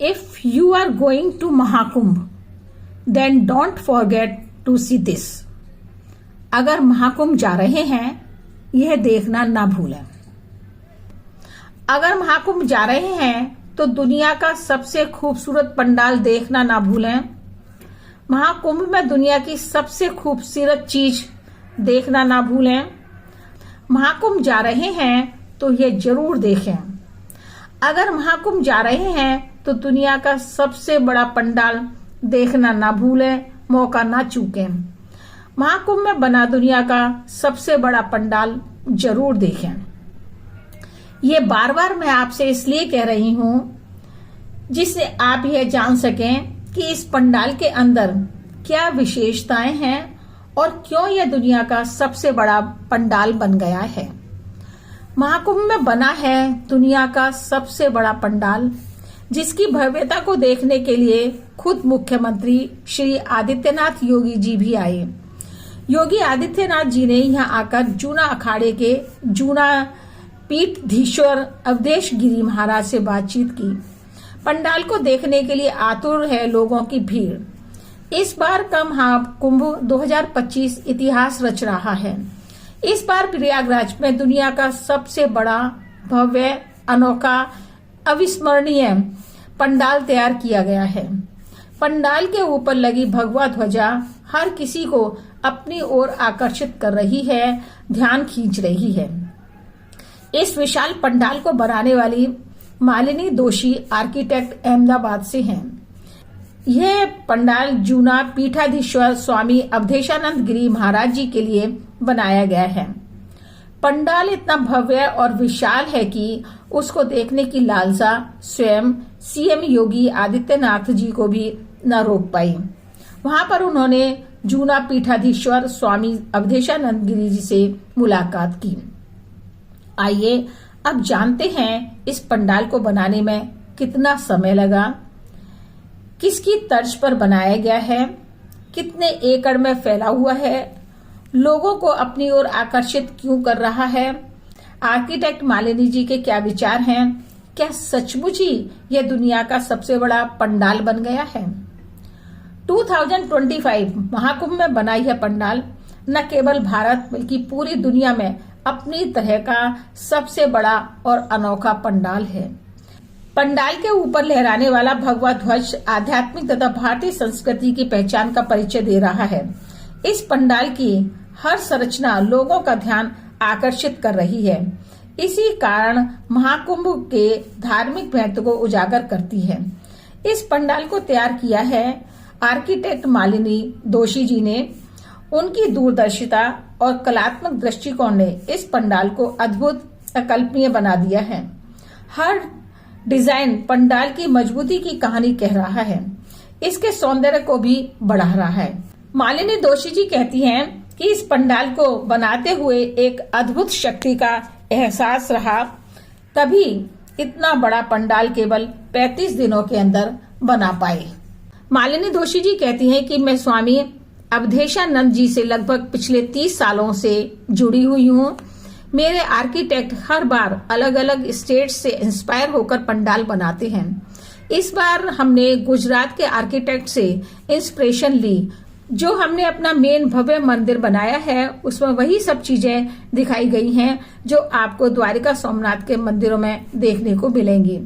If you are going to Mahakumbh, then don't forget to see this. अगर महाकुंभ जा रहे हैं, यह देखना ना भूलें। अगर महाकुंभ जा रहे हैं तो दुनिया का सबसे खूबसूरत पंडाल देखना ना भूलें। महाकुंभ में दुनिया की सबसे खूबसूरत चीज देखना ना भूलें। महाकुंभ जा रहे हैं तो ये जरूर देखें। अगर महाकुंभ जा रहे हैं तो दुनिया का सबसे बड़ा पंडाल देखना ना भूलें, मौका ना चूकें। महाकुंभ में बना दुनिया का सबसे बड़ा पंडाल जरूर देखें। ये बार बार मैं आपसे इसलिए कह रही हूं जिससे आप यह जान सकें कि इस पंडाल के अंदर क्या विशेषताएं हैं और क्यों यह दुनिया का सबसे बड़ा पंडाल बन गया है। महाकुंभ में बना है दुनिया का सबसे बड़ा पंडाल, जिसकी भव्यता को देखने के लिए खुद मुख्यमंत्री श्री आदित्यनाथ योगी जी भी आए। योगी आदित्यनाथ जी ने यहाँ आकर जूना अखाड़े के जूना पीठाधीश्वर अवधेश गिरी महाराज से बातचीत की। पंडाल को देखने के लिए आतुर है लोगों की भीड़। इस बार का महाकुंभ 2025 इतिहास रच रहा है। इस बार प्रयागराज में दुनिया का सबसे बड़ा, भव्य, अनोखा, अविस्मरणीय पंडाल तैयार किया गया है। पंडाल के ऊपर लगी भगवा ध्वजा हर किसी को अपनी ओर आकर्षित कर रही है, ध्यान खींच रही है। इस विशाल पंडाल को बनाने वाली मालिनी दोषी आर्किटेक्ट अहमदाबाद से हैं। यह पंडाल जूना पीठाधीश्वर स्वामी अवधेशानंद गिरी महाराज जी के लिए बनाया गया है। पंडाल इतना भव्य और विशाल है कि उसको देखने की लालसा स्वयं सीएम योगी आदित्यनाथ जी को भी न रोक पाई। वहां पर उन्होंने जूना पीठाधीश्वर स्वामी अवधेशानंद गिरी जी से मुलाकात की। आइए अब जानते हैं इस पंडाल को बनाने में कितना समय लगा, किसकी तर्ज पर बनाया गया है, कितने एकड़ में फैला हुआ है, लोगों को अपनी ओर आकर्षित क्यों कर रहा है, आर्किटेक्ट मालिनी जी के क्या विचार हैं, क्या सचमुच ही यह दुनिया का सबसे बड़ा पंडाल बन गया है। 2025 महाकुंभ में बना यह पंडाल न केवल भारत बल्कि पूरी दुनिया में अपनी तरह का सबसे बड़ा और अनोखा पंडाल है। पंडाल के ऊपर लहराने वाला भगवा ध्वज आध्यात्मिक तथा भारतीय संस्कृति की पहचान का परिचय दे रहा है। इस पंडाल की हर संरचना लोगों का ध्यान आकर्षित कर रही है। इसी कारण महाकुंभ के धार्मिक महत्व को उजागर करती है। इस पंडाल को तैयार किया है आर्किटेक्ट मालिनी दोषी जी ने। उनकी दूरदर्शिता और कलात्मक दृष्टिकोण ने इस पंडाल को अद्भुत, अकल्पनीय बना दिया है। हर डिजाइन पंडाल की मजबूती की कहानी कह रहा है, इसके सौंदर्य को भी बढ़ा रहा है। मालिनी दोषी जी कहती हैं कि इस पंडाल को बनाते हुए एक अद्भुत शक्ति का एहसास रहा, तभी इतना बड़ा पंडाल केवल 35 दिनों के अंदर बना पाए। मालिनी दोषी जी कहती हैं कि मैं स्वामी अवधेशानंद जी से लगभग पिछले 30 सालों से जुड़ी हुई हूँ। मेरे आर्किटेक्ट हर बार अलग अलग स्टेट से इंस्पायर होकर पंडाल बनाते हैं। इस बार हमने गुजरात के आर्किटेक्ट से इंस्पिरेशन ली। जो हमने अपना मेन भव्य मंदिर बनाया है उसमें वही सब चीजें दिखाई गई हैं जो आपको द्वारिका सोमनाथ के मंदिरों में देखने को मिलेंगी।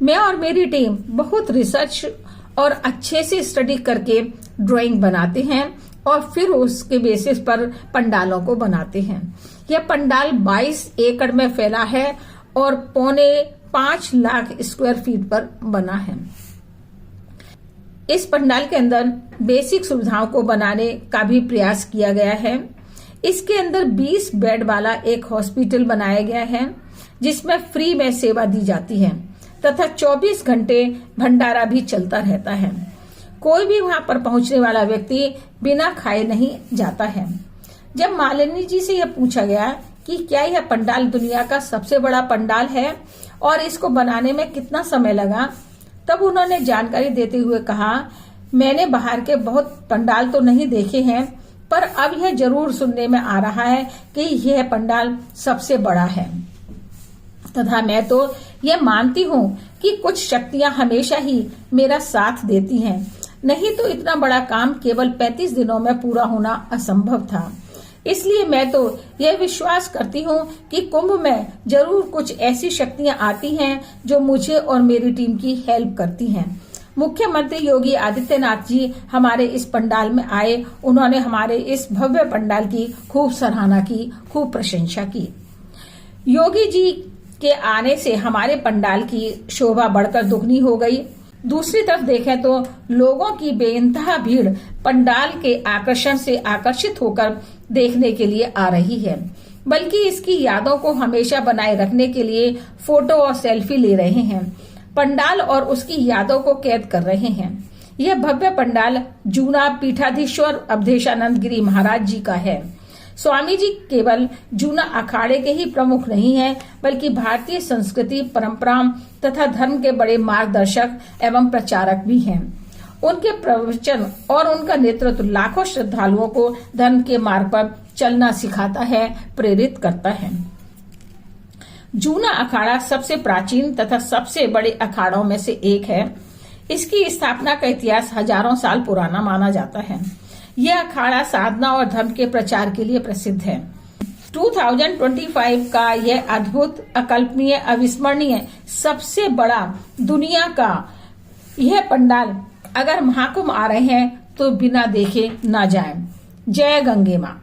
मैं और मेरी टीम बहुत रिसर्च और अच्छे से स्टडी करके ड्राइंग बनाते हैं और फिर उसके बेसिस पर पंडालों को बनाते हैं। यह पंडाल 22 एकड़ में फैला है और 5.25 लाख स्क्वायर फीट पर बना है। इस पंडाल के अंदर बेसिक सुविधाओं को बनाने का भी प्रयास किया गया है। इसके अंदर 20 बेड वाला एक हॉस्पिटल बनाया गया है जिसमें फ्री में सेवा दी जाती है तथा 24 घंटे भंडारा भी चलता रहता है। कोई भी वहां पर पहुंचने वाला व्यक्ति बिना खाए नहीं जाता है। जब मालिनी जी से यह पूछा गया कि क्या यह पंडाल दुनिया का सबसे बड़ा पंडाल है और इसको बनाने में कितना समय लगा, तब उन्होंने जानकारी देते हुए कहा, मैंने बाहर के बहुत पंडाल तो नहीं देखे हैं, पर अब यह जरूर सुनने में आ रहा है कि यह पंडाल सबसे बड़ा है तथा मैं तो यह मानती हूँ कि कुछ शक्तियां हमेशा ही मेरा साथ देती हैं, नहीं तो इतना बड़ा काम केवल 35 दिनों में पूरा होना असंभव था। इसलिए मैं तो यह विश्वास करती हूँ कि कुंभ में जरूर कुछ ऐसी शक्तियां आती हैं जो मुझे और मेरी टीम की हेल्प करती हैं। मुख्यमंत्री योगी आदित्यनाथ जी हमारे इस पंडाल में आए। उन्होंने हमारे इस भव्य पंडाल की खूब सराहना की, खूब प्रशंसा की। योगी जी के आने से हमारे पंडाल की शोभा बढ़कर दुगनी हो गई। दूसरी तरफ देखें तो लोगों की बेइंतहा भीड़ पंडाल के आकर्षण से आकर्षित होकर देखने के लिए आ रही है, बल्कि इसकी यादों को हमेशा बनाए रखने के लिए फोटो और सेल्फी ले रहे हैं, पंडाल और उसकी यादों को कैद कर रहे हैं। यह भव्य पंडाल जूना पीठाधीश्वर अवधेशानंद गिरी महाराज जी का है। स्वामी जी केवल जूना अखाड़े के ही प्रमुख नहीं हैं, बल्कि भारतीय संस्कृति, परंपरा तथा धर्म के बड़े मार्गदर्शक एवं प्रचारक भी हैं। उनके प्रवचन और उनका नेतृत्व लाखों श्रद्धालुओं को धर्म के मार्ग पर चलना सिखाता है, प्रेरित करता है। जूना अखाड़ा सबसे प्राचीन तथा सबसे बड़े अखाड़ों में से एक है। इसकी स्थापना का इतिहास हजारों साल पुराना माना जाता है। यह अखाड़ा साधना और धर्म के प्रचार के लिए प्रसिद्ध है। 2025 का यह अद्भुत, अकल्पनीय, अविस्मरणीय, सबसे बड़ा दुनिया का यह पंडाल अगर महाकुंभ आ रहे हैं तो बिना देखे ना जाएं। जय गंगे मां।